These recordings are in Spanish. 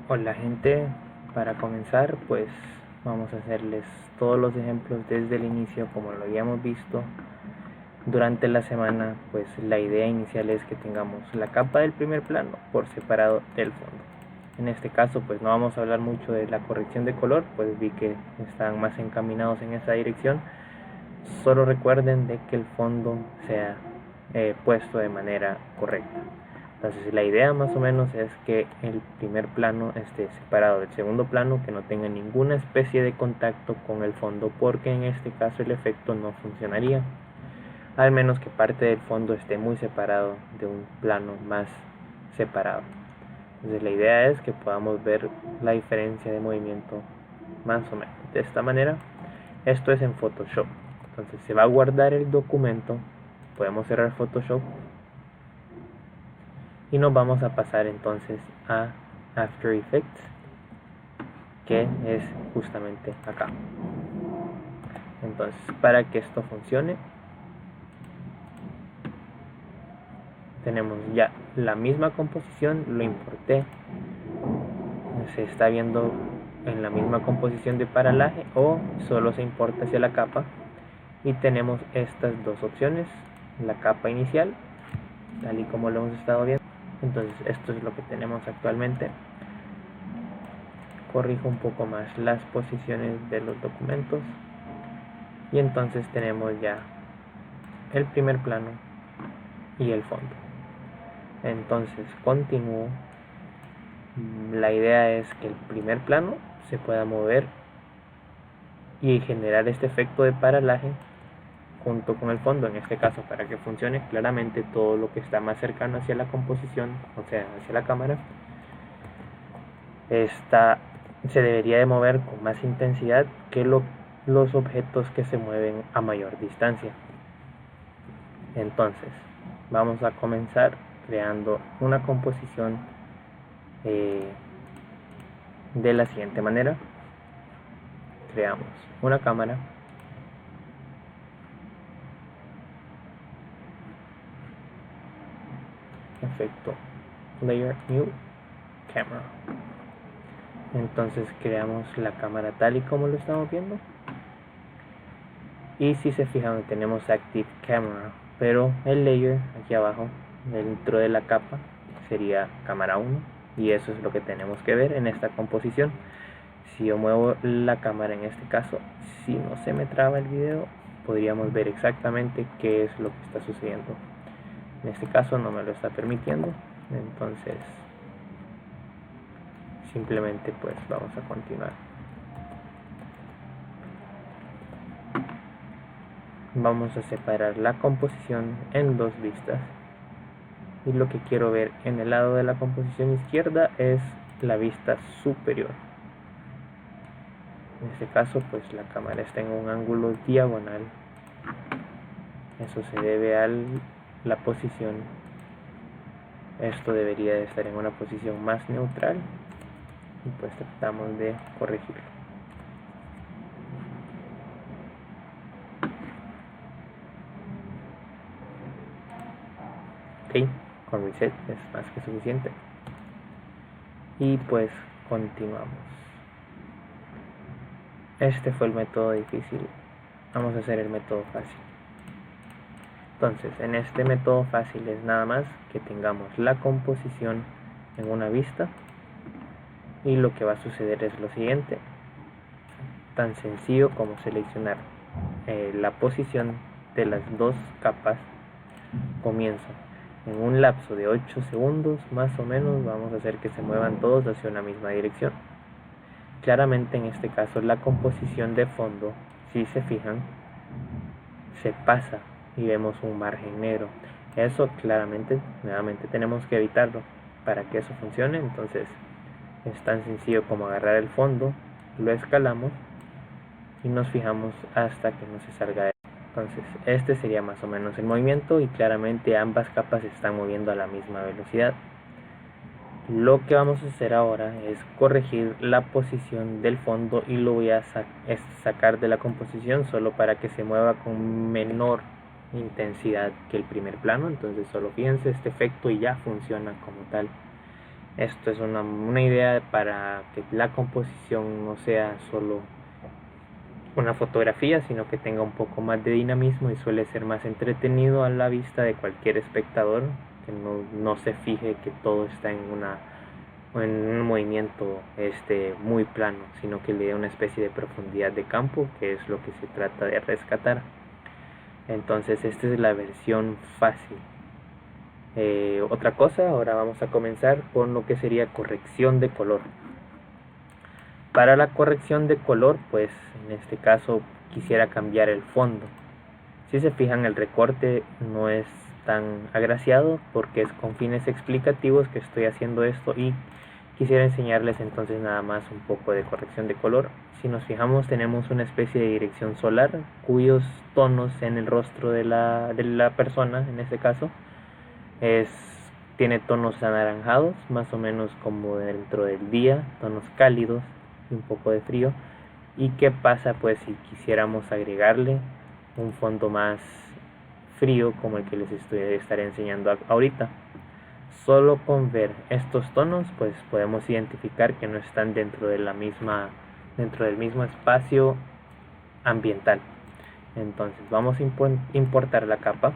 Hola gente, para comenzar pues vamos a hacerles todos los ejemplos desde el inicio como lo habíamos visto durante la semana. Pues la idea inicial es que tengamos la capa del primer plano por separado del fondo. En este caso pues no vamos a hablar mucho de la corrección de color, pues vi que están más encaminados en esa dirección. Solo recuerden de que el fondo sea puesto de manera correcta. Entonces la idea más o menos es que el primer plano esté separado del segundo plano, que no tenga ninguna especie de contacto con el fondo, porque en este caso el efecto no funcionaría, al menos que parte del fondo esté muy separado de un plano más separado. Entonces la idea es que podamos ver la diferencia de movimiento más o menos de esta manera. Esto es en Photoshop. Entonces se va a guardar el documento, podemos cerrar Photoshop y nos vamos a pasar entonces a After Effects, que es justamente acá. Entonces para que esto funcione tenemos ya la misma composición, lo importé, se está viendo en la misma composición de paralaje o solo se importa hacia la capa, y tenemos estas dos opciones, la capa inicial tal y como lo hemos estado viendo. Entonces esto es lo que tenemos actualmente. Corrijo un poco más las posiciones de los documentos y entonces tenemos ya el primer plano y el fondo. Entonces continúo. La idea es que el primer plano se pueda mover y generar este efecto de paralaje junto con el fondo. En este caso, para que funcione claramente, todo lo que está más cercano hacia la composición, o sea hacia la cámara, se debería de mover con más intensidad que los objetos que se mueven a mayor distancia. Entonces vamos a comenzar creando una composición de la siguiente manera. Creamos una cámara, efecto layer new camera. Entonces creamos la cámara tal y como lo estamos viendo, y si se fijan tenemos active camera, pero el layer aquí abajo dentro de la capa sería cámara 1, y eso es lo que tenemos que ver en esta composición. Si yo muevo la cámara en este caso, si no se me traba el video, podríamos ver exactamente qué es lo que está sucediendo. En este caso no me lo está permitiendo, entonces simplemente pues vamos a continuar. Vamos a separar la composición en dos vistas, y lo que quiero ver en el lado de la composición izquierda es la vista superior. En este caso pues la cámara está en un ángulo diagonal, eso se debe a la posición. Esto debería de estar en una posición más neutral y pues tratamos de corregirlo. Ok, con reset es más que suficiente y pues continuamos. Este fue el método difícil, vamos a hacer el método fácil. Entonces en este método fácil es nada más que tengamos la composición en una vista, y lo que va a suceder es lo siguiente, tan sencillo como seleccionar la posición de las dos capas. Comienzo en un lapso de 8 segundos más o menos, vamos a hacer que se muevan todos hacia una misma dirección. Claramente en este caso la composición de fondo, si se fijan, se pasa y vemos un margen negro. Eso claramente, nuevamente tenemos que evitarlo para que eso funcione. Entonces es tan sencillo como agarrar el fondo, lo escalamos y nos fijamos hasta que no se salga de él. Entonces este sería más o menos el movimiento, y claramente ambas capas se están moviendo a la misma velocidad. Lo que vamos a hacer ahora es corregir la posición del fondo, y lo voy a sacar de la composición solo para que se mueva con menor intensidad que el primer plano. Entonces solo fíjense este efecto y ya funciona como tal. Esto es una idea para que la composición no sea solo una fotografía, sino que tenga un poco más de dinamismo y suele ser más entretenido a la vista de cualquier espectador, que no se fije que todo está en un movimiento muy plano, sino que le dé una especie de profundidad de campo, que es lo que se trata de rescatar. Entonces esta es la versión fácil. Otra cosa, ahora vamos a comenzar con lo que sería corrección de color. Para la corrección de color, pues en este caso quisiera cambiar el fondo. Si se fijan, el recorte no es tan agraciado porque es con fines explicativos que estoy haciendo esto, y quisiera enseñarles entonces nada más un poco de corrección de color. Si nos fijamos, tenemos una especie de dirección solar cuyos tonos en el rostro de la persona, en este caso, tiene tonos anaranjados, más o menos como dentro del día, tonos cálidos y un poco de frío. ¿Y qué pasa pues si quisiéramos agregarle un fondo más frío como el que les estaré enseñando ahorita? Solo con ver estos tonos pues podemos identificar que no están dentro del mismo espacio ambiental. Entonces vamos a importar la capa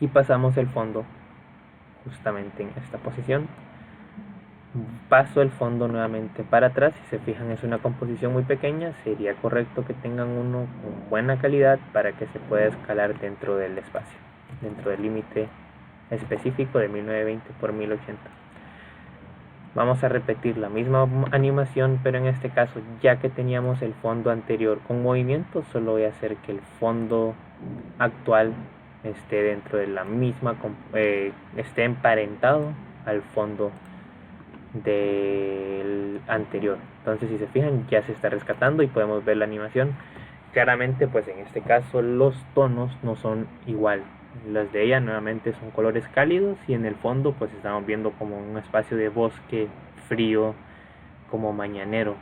y pasamos el fondo justamente en esta posición. Paso el fondo nuevamente para atrás. Si se fijan, es una composición muy pequeña, sería correcto que tengan uno con buena calidad para que se pueda escalar dentro del espacio, dentro del límite específico de 1920 por 1080. Vamos a repetir la misma animación, pero en este caso, ya que teníamos el fondo anterior con movimiento, solo voy a hacer que el fondo actual esté dentro de la misma, esté emparentado al fondo del anterior. Entonces, si se fijan, ya se está rescatando y podemos ver la animación. Claramente, pues en este caso los tonos no son igual. Las de ella nuevamente son colores cálidos y en el fondo pues estamos viendo como un espacio de bosque frío, como mañanero.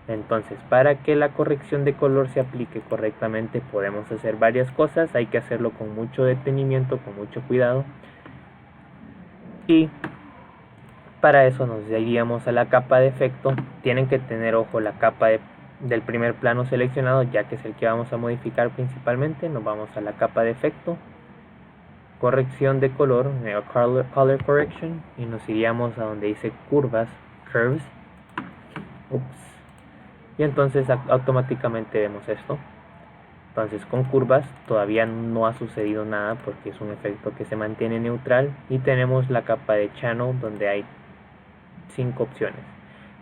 Entonces, para que la corrección de color se aplique correctamente, podemos hacer varias cosas. Hay que hacerlo con mucho detenimiento, con mucho cuidado, y para eso nos iríamos a la capa de efecto. Tienen que tener ojo la capa del primer plano seleccionado, ya que es el que vamos a modificar principalmente. Nos vamos a la capa de efecto, corrección de color, color correction, y nos iríamos a donde dice curves. Y entonces automáticamente vemos esto. Entonces con curvas todavía no ha sucedido nada porque es un efecto que se mantiene neutral, y tenemos la capa de channel donde hay 5 opciones.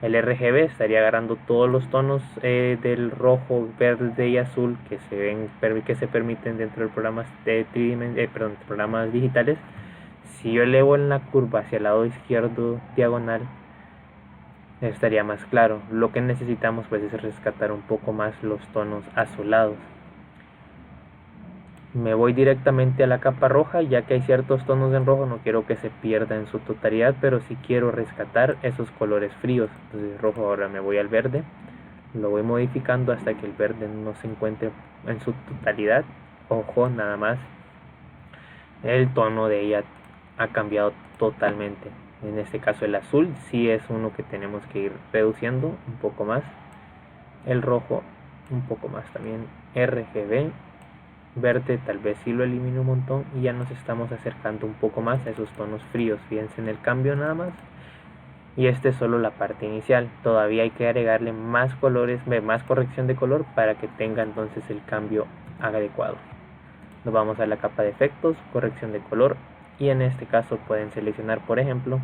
El RGB estaría agarrando todos los tonos del rojo, verde y azul que se permiten dentro de programas programas digitales. Si yo elevo en la curva hacia el lado izquierdo diagonal, estaría más claro. Lo que necesitamos pues es rescatar un poco más los tonos azulados. Me voy directamente a la capa roja, ya que hay ciertos tonos en rojo, no quiero que se pierda en su totalidad, pero sí quiero rescatar esos colores fríos. Entonces rojo, ahora me voy al verde, lo voy modificando hasta que el verde no se encuentre en su totalidad. Ojo, nada más, el tono de ella ha cambiado totalmente. En este caso el azul sí es uno que tenemos que ir reduciendo un poco más, el rojo un poco más también, RGB. Verde tal vez sí lo elimino un montón, y ya nos estamos acercando un poco más a esos tonos fríos. Fíjense en el cambio nada más. Y este es solo la parte inicial. Todavía hay que agregarle más colores, más corrección de color para que tenga entonces el cambio adecuado. Nos vamos a la capa de efectos, corrección de color, y en este caso pueden seleccionar, por ejemplo,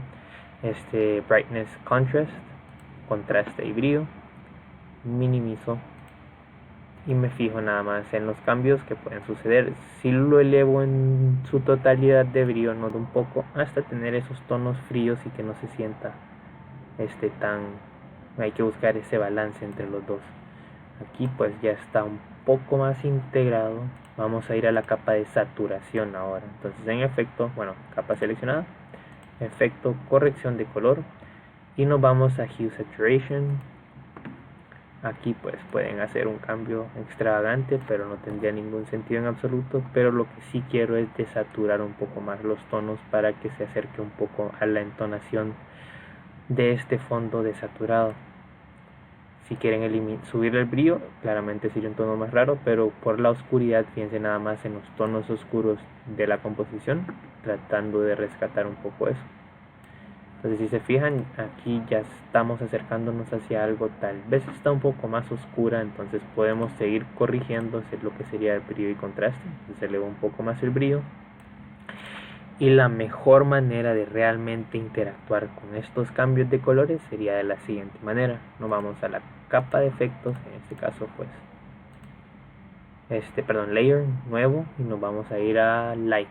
brightness, contrast, contraste y brillo. Minimizo y me fijo nada más en los cambios que pueden suceder. Si lo elevo en su totalidad de brillo, noto un poco, hasta tener esos tonos fríos y que no se sienta hay que buscar ese balance entre los dos. Aquí pues ya está un poco más integrado. Vamos a ir a la capa de saturación ahora. Entonces en efecto, capa seleccionada, efecto corrección de color, y nos vamos a Hue Saturation, Aquí pues pueden hacer un cambio extravagante, pero no tendría ningún sentido en absoluto. Pero lo que sí quiero es desaturar un poco más los tonos para que se acerque un poco a la entonación de este fondo desaturado. Si quieren subir el brillo, claramente sería un tono más raro, pero por la oscuridad, fíjense nada más en los tonos oscuros de la composición, tratando de rescatar un poco eso. Entonces, si se fijan, aquí ya estamos acercándonos hacia algo, tal vez está un poco más oscura, entonces podemos seguir corrigiendo lo que sería el brillo y contraste. Entonces se eleva un poco más el brillo. Y la mejor manera de realmente interactuar con estos cambios de colores sería de la siguiente manera. Nos vamos a la capa de efectos, en este caso pues layer nuevo, y nos vamos a ir a light.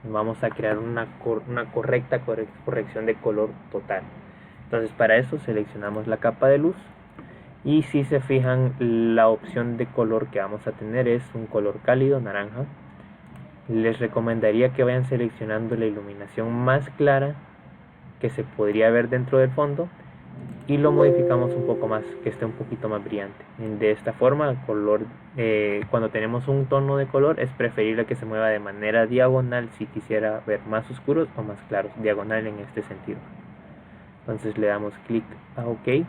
Nos vamos a crear una correcta corrección de color total. Entonces para eso seleccionamos la capa de luz, y si se fijan, la opción de color que vamos a tener es un color cálido naranja. Les recomendaría que vayan seleccionando la iluminación más clara que se podría ver dentro del fondo y lo modificamos un poco más, que esté un poquito más brillante. De esta forma, el color, cuando tenemos un tono de color, es preferible que se mueva de manera diagonal si quisiera ver más oscuros o más claros, diagonal en este sentido. Entonces le damos clic a OK.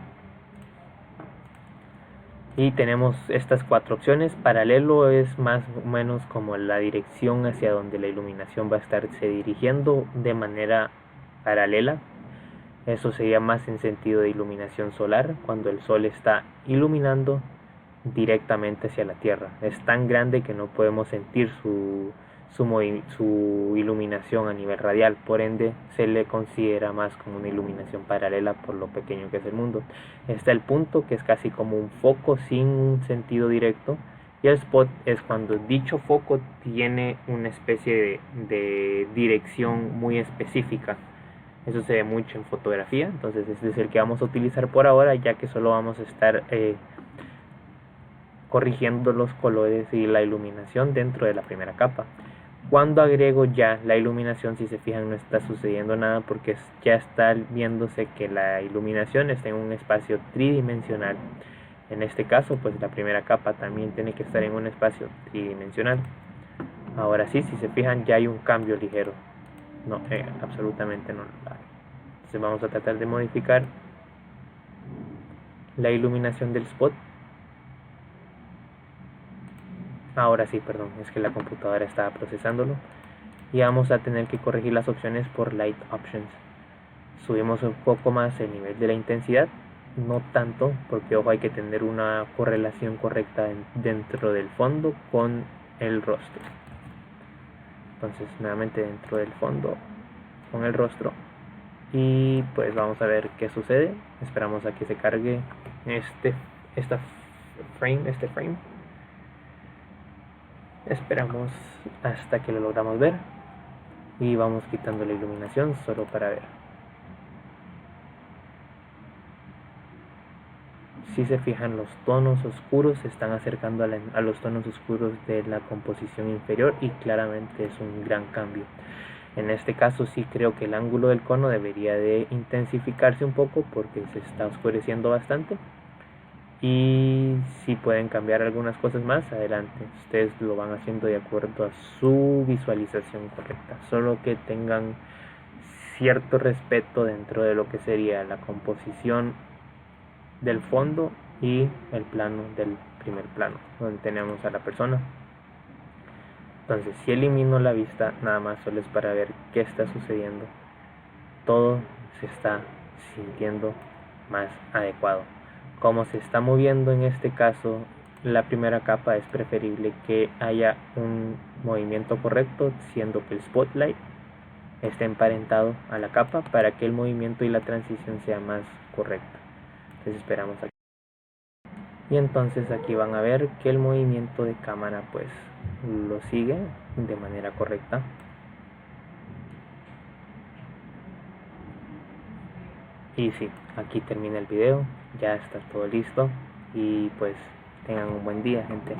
Y tenemos estas 4 opciones. Paralelo es más o menos como la dirección hacia donde la iluminación va a estarse dirigiendo de manera paralela. Eso sería más en sentido de iluminación solar, cuando el sol está iluminando directamente hacia la Tierra. Es tan grande que no podemos sentir su iluminación a nivel radial, por ende se le considera más como una iluminación paralela por lo pequeño que es el mundo. Está el punto, que es casi como un foco sin un sentido directo, y el spot es cuando dicho foco tiene una especie de dirección muy específica. Eso se ve mucho en fotografía, entonces este es el que vamos a utilizar por ahora, ya que solo vamos a estar corrigiendo los colores y la iluminación dentro de la primera capa. Cuando agrego ya la iluminación, si se fijan, no está sucediendo nada porque ya está viéndose que la iluminación está en un espacio tridimensional. En este caso, pues la primera capa también tiene que estar en un espacio tridimensional. Ahora sí, si se fijan, ya hay un cambio ligero. No, absolutamente no. Entonces vamos a tratar de modificar la iluminación del spot. Ahora sí, perdón, es que la computadora estaba procesándolo. Y vamos a tener que corregir las opciones por Light Options. Subimos un poco más el nivel de la intensidad, no tanto, porque ojo, hay que tener una correlación correcta dentro del fondo con el rostro. Entonces nuevamente dentro del fondo con el rostro, y pues vamos a ver qué sucede. Esperamos a que se cargue este frame. Esperamos hasta que lo logramos ver y vamos quitando la iluminación solo para ver. Si se fijan, los tonos oscuros se están acercando a los tonos oscuros de la composición inferior, y claramente es un gran cambio. En este caso sí creo que el ángulo del cono debería de intensificarse un poco porque se está oscureciendo bastante. Y si pueden cambiar algunas cosas más, adelante. Ustedes lo van haciendo de acuerdo a su visualización correcta. Solo que tengan cierto respeto dentro de lo que sería la composición del fondo y el plano del primer plano, donde tenemos a la persona. Entonces, si elimino la vista, nada más solo es para ver qué está sucediendo. Todo se está sintiendo más adecuado. Como se está moviendo en este caso la primera capa, es preferible que haya un movimiento correcto, siendo que el spotlight esté emparentado a la capa para que el movimiento y la transición sea más correcta. Entonces esperamos aquí. Y entonces aquí van a ver que el movimiento de cámara pues lo sigue de manera correcta. Y sí, aquí termina el video, ya está todo listo, y pues tengan un buen día, gente.